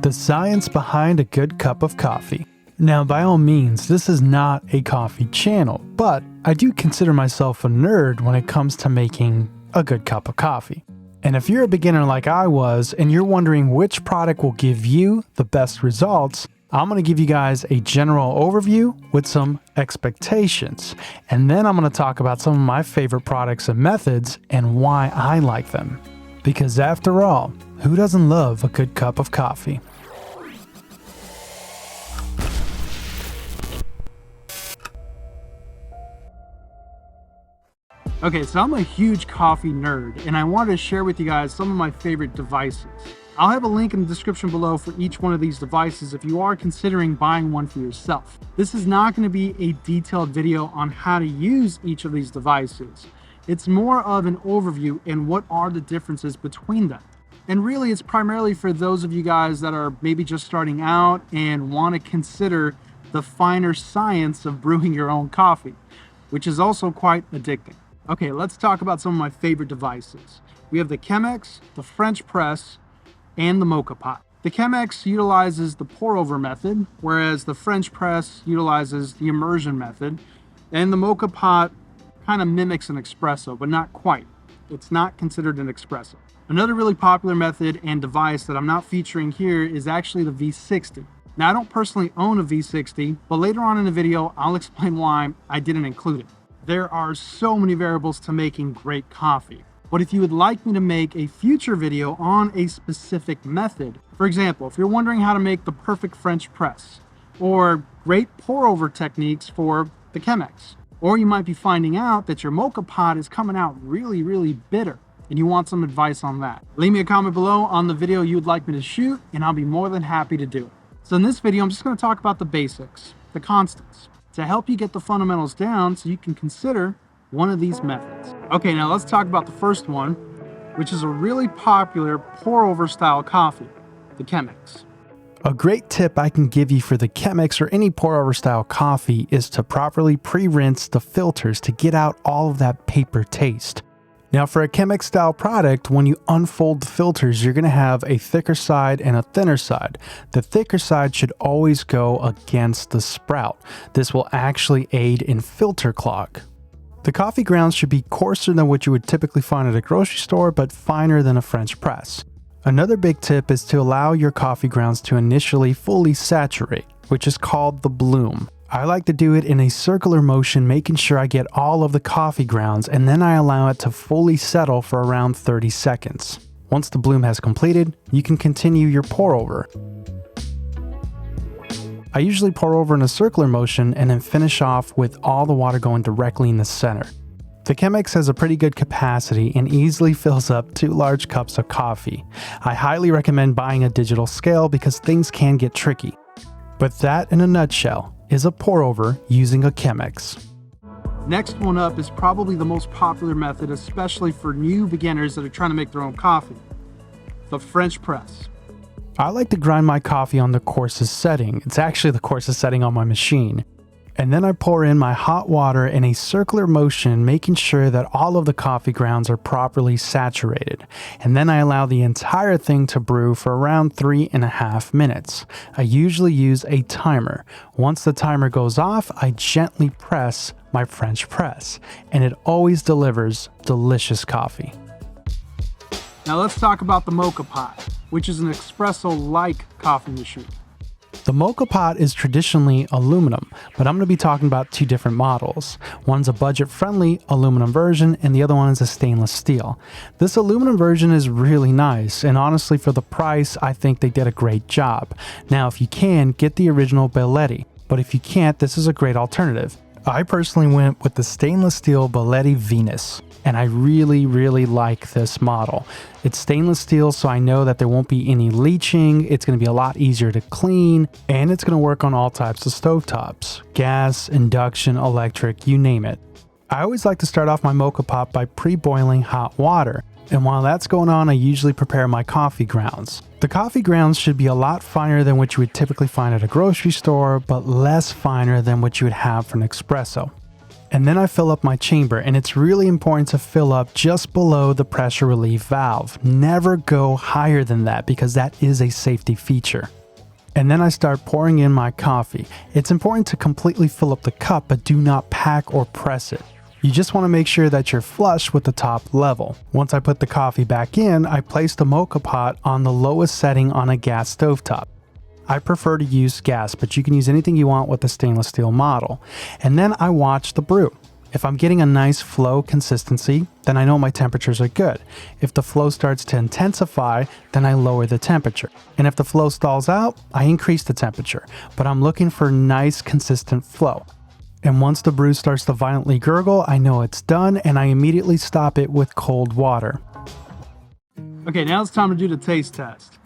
The science behind a good cup of coffee. Now, by all means, this is not a coffee channel, but I do consider myself a nerd when it comes to making a good cup of coffee. And if you're a beginner like I was, and you're wondering which product will give you the best results, I'm going to give you guys a general overview with some expectations. And then I'm going to talk about some of my favorite products and methods and why I like them. Because after all, who doesn't love a good cup of coffee? Okay, so I'm a huge coffee nerd, and I wanted to share with you guys some of my favorite devices. I'll have a link in the description below for each one of these devices if you are considering buying one for yourself. This is not going to be a detailed video on how to use each of these devices. It's more of an overview and what are the differences between them. And really, it's primarily for those of you guys that are maybe just starting out and want to consider the finer science of brewing your own coffee, which is also quite addicting. Okay, let's talk about some of my favorite devices. We have the Chemex, the French press, and the Moka Pot. The Chemex utilizes the pour-over method, whereas the French press utilizes the immersion method, and the Moka Pot kind of mimics an espresso, but not quite. It's not considered an espresso. Another really popular method and device that I'm not featuring here is actually the V60. Now, I don't personally own a V60, but later on in the video, I'll explain why I didn't include it. There are so many variables to making great coffee. But if you would like me to make a future video on a specific method, for example, if you're wondering how to make the perfect French press, or great pour-over techniques for the Chemex, or you might be finding out that your Moka Pot is coming out really bitter, and you want some advice on that, leave me a comment below on the video you would like me to shoot, and I'll be more than happy to do it. So in this video, I'm just going to talk about the basics, the constants, to help you get the fundamentals down so you can consider one of these methods. Okay, now let's talk about the first one, which is a really popular pour-over style coffee, the Chemex. A great tip I can give you for the Chemex or any pour-over style coffee is to properly pre-rinse the filters to get out all of that paper taste. Now, for a Chemex style product, when you unfold the filters, you're going to have a thicker side and a thinner side. The thicker side should always go against the sprout. This will actually aid in filter clog. The coffee grounds should be coarser than what you would typically find at a grocery store, but finer than a French press. Another big tip is to allow your coffee grounds to initially fully saturate, which is called the bloom. I like to do it in a circular motion, making sure I get all of the coffee grounds, and then I allow it to fully settle for around 30 seconds. Once the bloom has completed, you can continue your pour over. I usually pour over in a circular motion and then finish off with all the water going directly in the center. The Chemex has a pretty good capacity and easily fills up 2 large cups of coffee. I highly recommend buying a digital scale because things can get tricky. But that, in a nutshell, is a pour-over using a Chemex. Next one up is probably the most popular method, especially for new beginners that are trying to make their own coffee, the French press. I like to grind my coffee on the coarsest setting. It's actually the coarsest setting on my machine. And then I pour in my hot water in a circular motion, making sure that all of the coffee grounds are properly saturated. And then I allow the entire thing to brew for around 3.5 minutes. I usually use a timer. Once the timer goes off, I gently press my French press, and it always delivers delicious coffee. Now let's talk about the Moka Pot, which is an espresso-like coffee machine. The Moka Pot is traditionally aluminum, but I'm going to be talking about 2 different models. One's a budget-friendly aluminum version, and the other one is a stainless steel. This aluminum version is really nice, and honestly, for the price, I think they did a great job. Now, if you can, get the original Belletti, but if you can't, this is a great alternative. I personally went with the stainless steel Belletti Venus, and I really like this model. It's stainless steel, so I know that there won't be any leaching, it's going to be a lot easier to clean, and it's going to work on all types of stovetops. Gas, induction, electric, you name it. I always like to start off my Moka Pot by pre-boiling hot water. And while that's going on, I usually prepare my coffee grounds. The coffee grounds should be a lot finer than what you would typically find at a grocery store, but less finer than what you would have for an espresso. And then I fill up my chamber, and it's really important to fill up just below the pressure relief valve. Never go higher than that because that is a safety feature. And then I start pouring in my coffee. It's important to completely fill up the cup, but do not pack or press it. You just want to make sure that you're flush with the top level. Once I put the coffee back in, I place the Moka Pot on the lowest setting on a gas stovetop. I prefer to use gas, but you can use anything you want with the stainless steel model. And then I watch the brew. If I'm getting a nice flow consistency, then I know my temperatures are good. If the flow starts to intensify, then I lower the temperature. And if the flow stalls out, I increase the temperature. But I'm looking for nice, consistent flow. And once the brew starts to violently gurgle, I know it's done, and I immediately stop it with cold water. Okay, now it's time to do the taste test.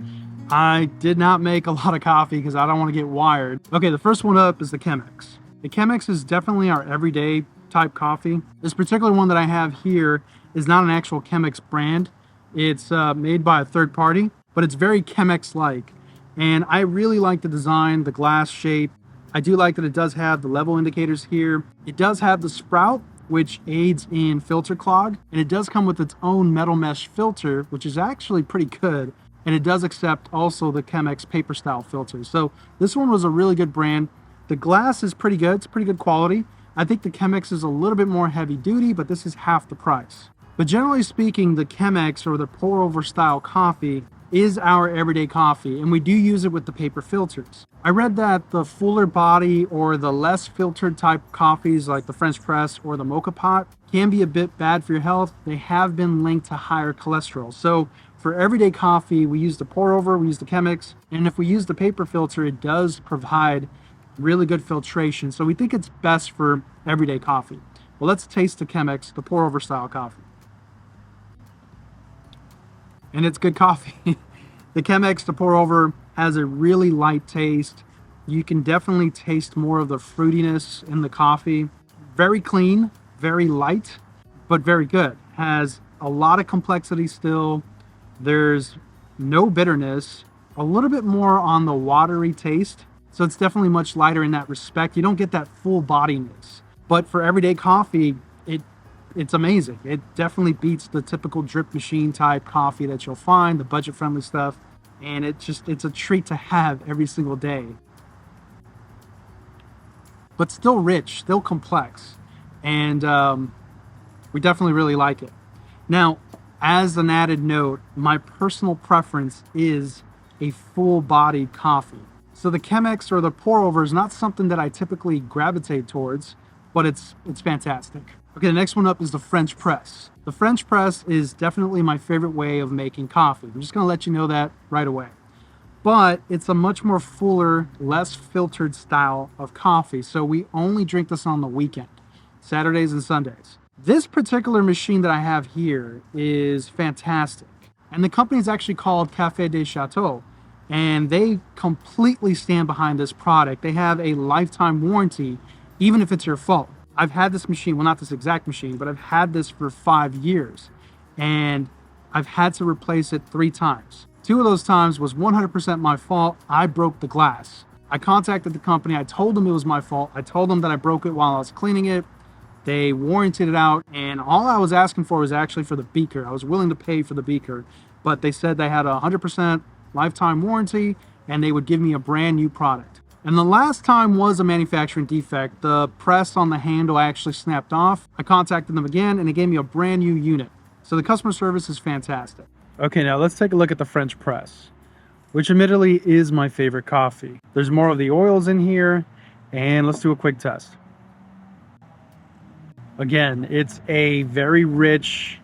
I did not make a lot of coffee because I don't want to get wired. Okay, the first one up is the Chemex. The Chemex is definitely our everyday type coffee. This particular one that I have here is not an actual Chemex brand. It's made by a third party, but it's very Chemex-like. And I really like the design, the glass shape. I do like that it does have the level indicators here. It does have the sprout, which aids in filter clog. And it does come with its own metal mesh filter, which is actually pretty good. And it does accept also the Chemex paper style filters. So this one was a really good brand. The glass is pretty good. It's pretty good quality. I think the Chemex is a little bit more heavy duty, but this is half the price. But generally speaking, the Chemex or the pour over style coffee is our everyday coffee, and we do use it with the paper filters. I read that the fuller body or the less filtered type coffees like the French press or the Moka Pot can be a bit bad for your health. They have been linked to higher cholesterol. So for everyday coffee, we use the pour over, we use the Chemex, and if we use the paper filter, it does provide really good filtration. So we think it's best for everyday coffee. Well, let's taste the Chemex, the pour over style coffee. And it's good coffee. The Chemex, the pour over, has a really light taste. You can definitely taste more of the fruitiness in the coffee. Very clean, very light, but very good. Has a lot of complexity still. There's no bitterness, a little bit more on the watery taste. So it's definitely much lighter in that respect. You don't get that full bodiness. But for everyday coffee, it's amazing. It definitely beats the typical drip machine type coffee that you'll find, the budget friendly stuff. And it's a treat to have every single day. But still rich, still complex. And we definitely really like it. Now, as an added note, my personal preference is a full-bodied coffee. So the Chemex or the pour over is not something that I typically gravitate towards, but it's fantastic. Okay, the next one up is the French press. The French press is definitely my favorite way of making coffee. I'm just gonna let you know that right away. But it's a much more fuller, less filtered style of coffee. So we only drink this on the weekend, Saturdays and Sundays. This particular machine that I have here is fantastic. And the company is actually called Café de Chateau. And they completely stand behind this product. They have a lifetime warranty, even if it's your fault. I've had this machine, well, not this exact machine, but I've had this for 5 years. And I've had to replace it 3 times. 2 of those times was 100% my fault. I broke the glass. I contacted the company. I told them it was my fault. I told them that I broke it while I was cleaning it. They warranted it out. And all I was asking for was actually for the beaker. I was willing to pay for the beaker. But they said they had a 100% lifetime warranty and they would give me a brand new product. And the last time was a manufacturing defect. The press on the handle actually snapped off. I contacted them again and they gave me a brand new unit. So the customer service is fantastic. Okay, now let's take a look at the French press, which admittedly is my favorite coffee. There's more of the oils in here, and let's do a quick test. Again, it's a very rich,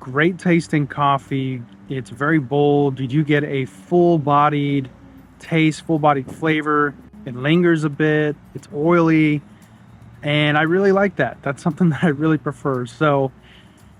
great tasting coffee. It's very bold. You do get a full-bodied taste, full-bodied flavor. It lingers a bit. It's oily, and I really like that. That's something that I really prefer. So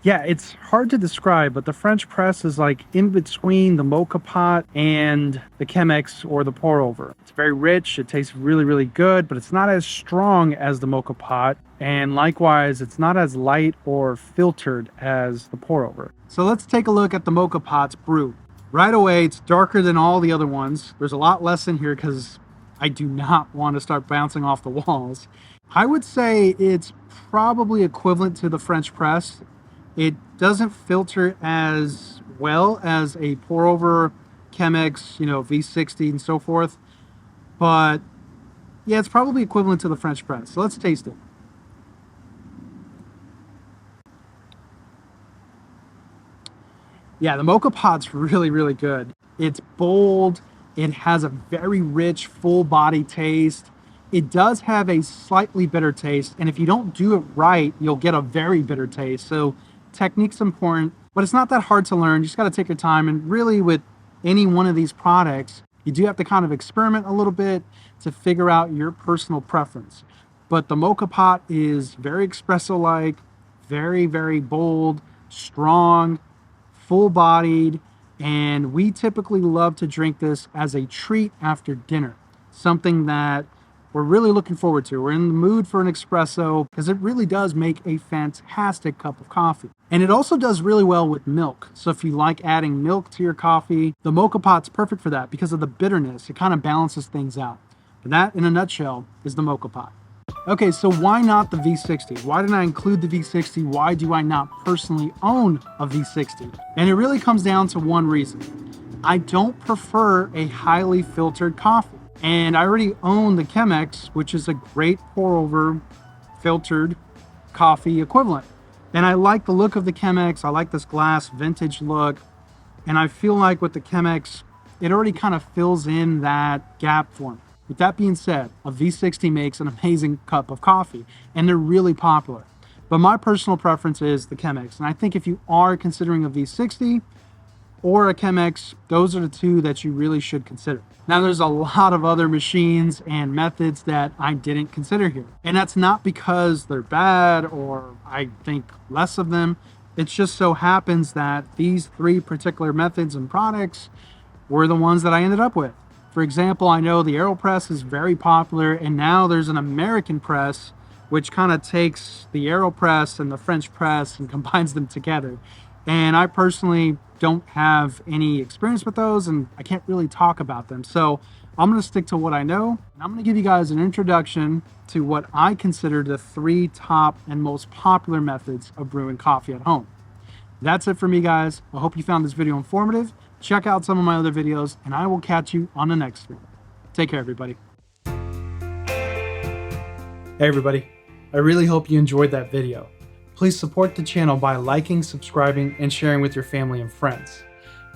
yeah, it's hard to describe, but the French press is like in between the Moka Pot and the Chemex or the pour over. It's very rich. It tastes really, really good, but it's not as strong as the Moka Pot. And likewise, it's not as light or filtered as the pour over. So let's take a look at the Moka Pot's brew. Right away, it's darker than all the other ones. There's a lot less in here because I do not want to start bouncing off the walls. I would say it's probably equivalent to the French press. It doesn't filter as well as a pour over Chemex, V60 and so forth. But yeah, it's probably equivalent to the French press. So let's taste it. Yeah, the Moka Pot's really, really good. It's bold. It has a very rich, full body taste. It does have a slightly bitter taste, and if you don't do it right, you'll get a very bitter taste. So technique's important, but it's not that hard to learn. You just got to take your time. And really, with any one of these products, you do have to kind of experiment a little bit to figure out your personal preference. But the Moka Pot is very espresso-like, very, very bold, strong, full-bodied, and we typically love to drink this as a treat after dinner, something that we're really looking forward to. We're in the mood for an espresso because it really does make a fantastic cup of coffee. And it also does really well with milk. So if you like adding milk to your coffee, the Moka Pot's perfect for that because of the bitterness. It kind of balances things out. But that, in a nutshell, is the Moka Pot. Okay, so why not the V60? Why didn't I include the V60? Why do I not personally own a V60? And it really comes down to one reason. I don't prefer a highly filtered coffee. And I already own the Chemex, which is a great pour-over filtered coffee equivalent. And I like the look of the Chemex. I like this glass vintage look. And I feel like with the Chemex, it already kind of fills in that gap for me. With that being said, a V60 makes an amazing cup of coffee, and they're really popular. But my personal preference is the Chemex. And I think if you are considering a V60 or a Chemex, those are the two that you really should consider. Now, there's a lot of other machines and methods that I didn't consider here. And that's not because they're bad or I think less of them. It just so happens that these three particular methods and products were the ones that I ended up with. For example, I know the AeroPress is very popular, and now there's an American press which kind of takes the AeroPress and the French press and combines them together. And I personally don't have any experience with those, and I can't really talk about them. So I'm going to stick to what I know. And I'm going to give you guys an introduction to what I consider the three top and most popular methods of brewing coffee at home. That's it for me, guys. I hope you found this video informative. Check out some of my other videos, and I will catch you on the next one. Take care, everybody. Hey, everybody. I really hope you enjoyed that video. Please support the channel by liking, subscribing, and sharing with your family and friends.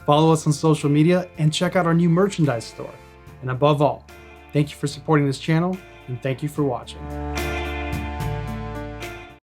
Follow us on social media and check out our new merchandise store. And above all, thank you for supporting this channel, and thank you for watching.